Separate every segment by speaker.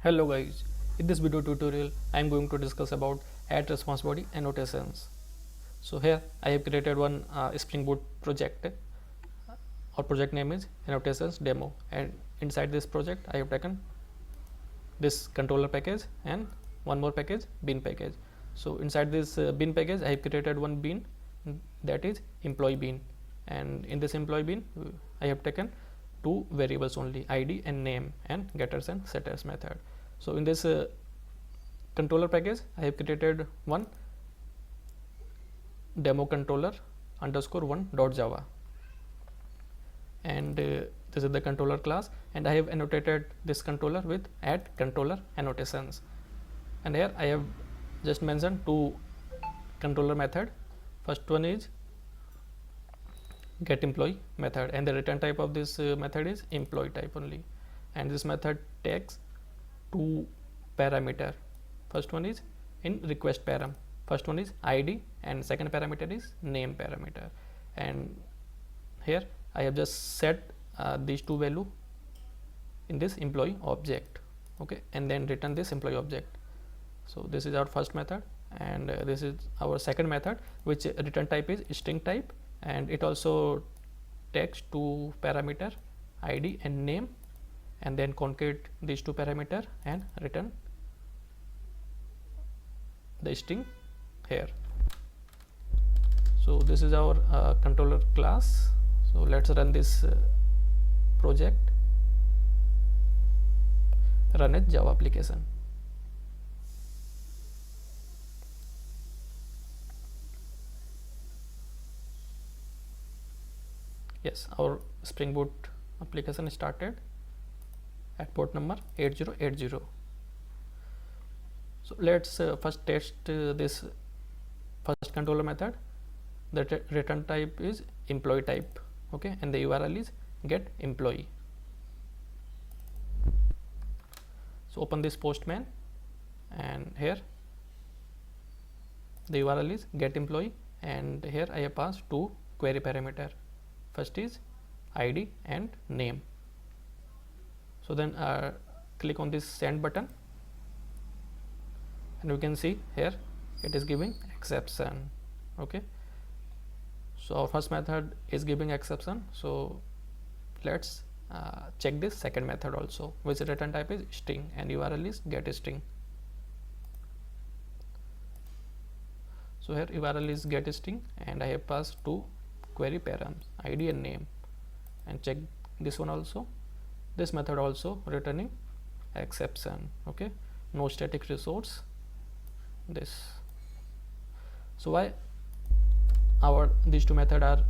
Speaker 1: Hello guys, in this video tutorial I am going to discuss about add response body annotations. So here I have created one Spring Boot project. Our project name is annotations demo, and inside this project I have taken this controller package and one more package, bin package. So inside this bin package I have created one bin, that is employee bin, and in this employee bin I have taken two variables only, id and name, and getters and setters method. So in this controller package I have created one demo controller underscore one dot java, and this is the controller class, and I have annotated this controller with add controller annotations. And here I have just mentioned two controller method. First one is get employee method, and the return type of this method is employee type only, and this method takes two parameter. First one is in request param, first one is id and second parameter is name parameter, and here I have just set these two value in this employee object, okay, and then return this employee object. So this is our first method, and this is our second method, which return type is string type, and it also takes two parameter id and name, and then concat these two parameter and return the string here. So this is our controller class. So let's run this project, run as Java application. Yes, our Spring Boot application started at port number 8080. So let's first test this first controller method. The return type is employee type, okay, and the URL is get employee. So open this postman, and here the URL is get employee, and here I have passed two query parameter. First is id and name. So then click on this send button, and you can see here it is giving exception, okay. So our first method is giving exception, so let's check this second method also, which return type is string and URL is get string. So here URL is get string, and I have passed two query params, id and name, and check this one also. This method also returning exception, okay, no static resource, this. So why our these two method are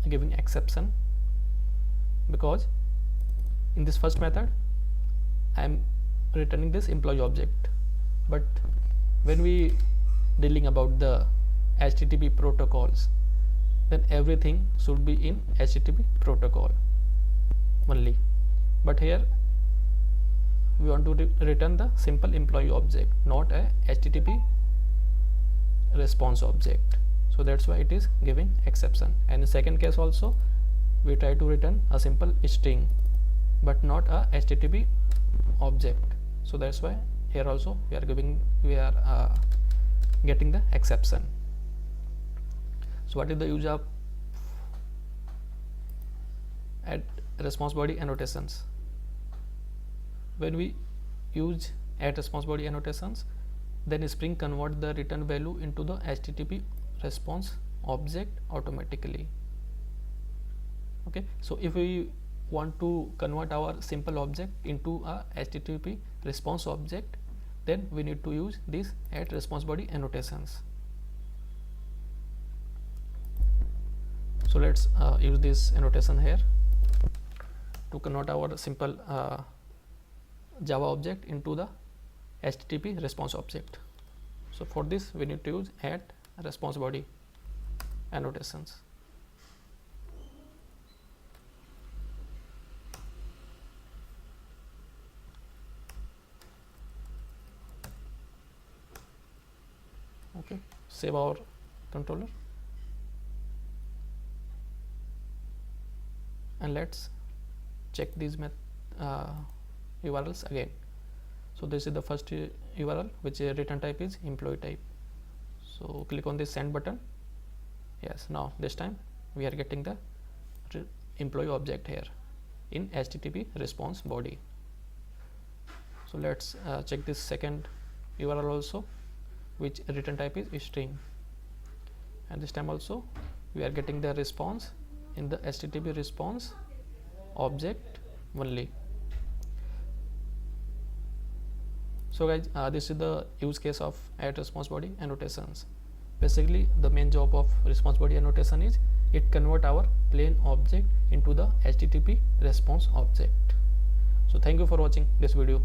Speaker 1: giving exception? Because in this first method I am returning this employee object, but when we dealing about the HTTP protocols, then everything should be in HTTP protocol only, but here we want to return the simple employee object, not a HTTP response object. So that's why it is giving exception. And in second case also we try to return a simple string but not a HTTP object. So that's why here also we are getting the exception. So what is the use of add response body annotations? When we use add response body annotations, then Spring convert the return value into the HTTP response object automatically, okay. So if we want to convert our simple object into a HTTP response object, then we need to use this add response body annotations. So let's use this annotation here to convert our simple Java object into the HTTP response object. So for this we need to use add response body annotations. Okay, save our controller, and let's check these URLs again. So this is the first URL, which return type is employee type. So click on this send button. Yes, now this time we are getting the employee object here in HTTP response body. So let's check this second URL also, which return type is string, and this time also we are getting the response in the HTTP response object only. So guys, this is the use case of add response body annotations. Basically the main job of response body annotation is it convert our plain object into the HTTP response object. So thank you for watching this video.